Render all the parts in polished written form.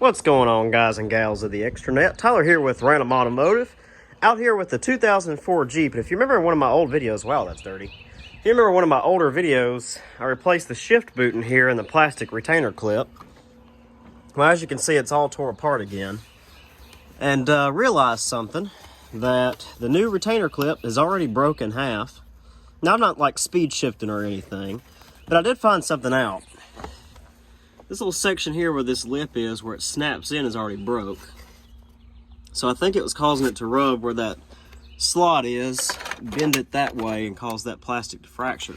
What's going on, guys and gals of the extranet? Tyler here with Random Automotive, out here with the 2004 Jeep. And if you remember one of my old videos, wow, that's dirty. If you remember one of my older videos, I replaced the shift boot in here and the plastic retainer clip. Well, as you can see, it's all tore apart again. And realized something, that the new retainer clip is already broke in half. Now, I'm not like speed shifting or anything, but I did find something out. This little section here where this lip is, where it snaps in, is already broke. So I think it was causing it to rub where that slot is, bend it that way, and cause that plastic to fracture.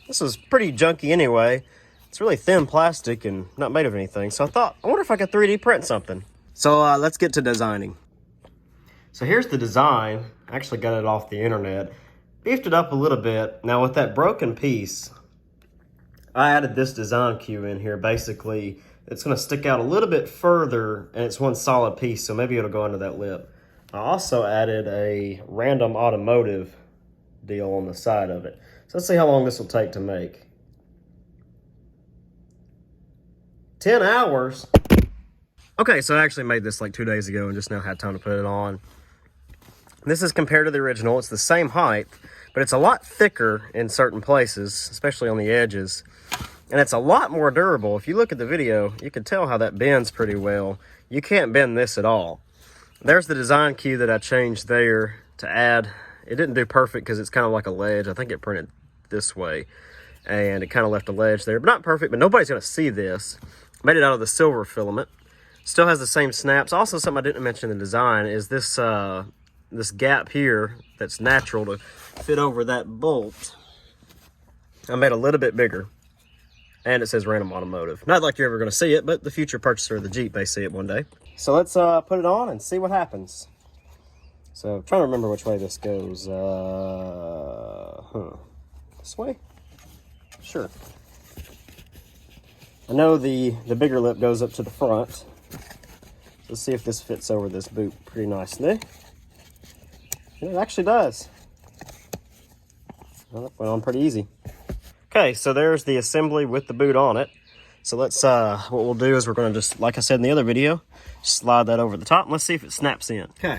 This is pretty junky anyway. It's really thin plastic and not made of anything. So I thought, I wonder if I could 3D print something. So let's get to designing. So here's the design. I actually got it off the internet. Beefed it up a little bit. Now with that broken piece, I added this design cue in here. Basically, it's going to stick out a little bit further, and it's one solid piece, so maybe it'll go under that lip. I also added a Random Automotive deal on the side of it. So let's see how long this will take to make. 10 hours? Okay, so I actually made this like 2 days ago and just now had time to put it on. This is compared to the original. It's the same height, but it's a lot thicker in certain places, especially on the edges. And it's a lot more durable. If you look at the video, you can tell how that bends pretty well. You can't bend this at all. There's the design cue that I changed there to add. It didn't do perfect because it's kind of like a ledge. I think it printed this way. And it kind of left a ledge there. But not perfect, but nobody's going to see this. Made it out of the silver filament. Still has the same snaps. Also, something I didn't mention in the design is this this gap here that's natural to fit over that bolt. I made a little bit bigger. And it says Random Automotive. Not like you're ever going to see it, but the future purchaser of the Jeep may see it one day. So let's put it on and see what happens. So I'm trying to remember which way this goes. This way? Sure. I know the bigger lip goes up to the front. Let's see if this fits over this boot pretty nicely. Yeah, it actually does. Well, that went on pretty easy. Okay, so there's the assembly with the boot on it. So let's, what we'll do is we're going to just, like I said in the other video, slide that over the top and let's see if it snaps in. Okay,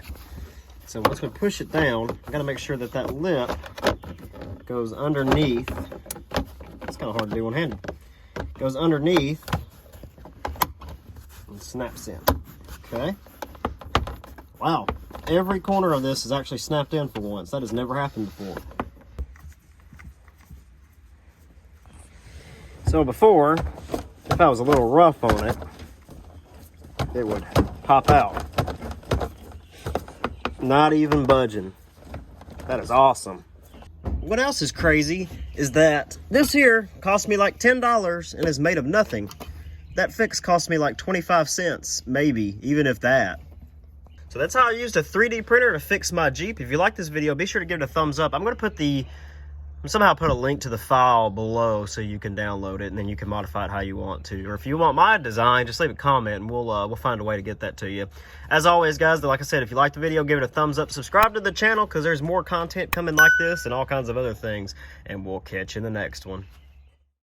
so we're just going to push it down. I got to make sure that that lip goes underneath. It's kind of hard to do one-handed. Goes underneath and snaps in. Okay. Wow, every corner of this is actually snapped in for once. That has never happened before. So before, if I was a little rough on it, it would pop out. Not even budging. That is awesome. What else is crazy is that this here cost me like $10 and is made of nothing. That fix cost me like 25 cents, maybe, even if that. So that's how I used a 3D printer to fix my Jeep. If you like this video, be sure to give it a thumbs up. I'm going to somehow put a link to the file below so you can download it and then you can modify it how you want to. Or if you want my design, just leave a comment and we'll find a way to get that to you. As always, guys, like I said, if you like the video, give it a thumbs up. Subscribe to the channel because there's more content coming like this and all kinds of other things. And we'll catch you in the next one.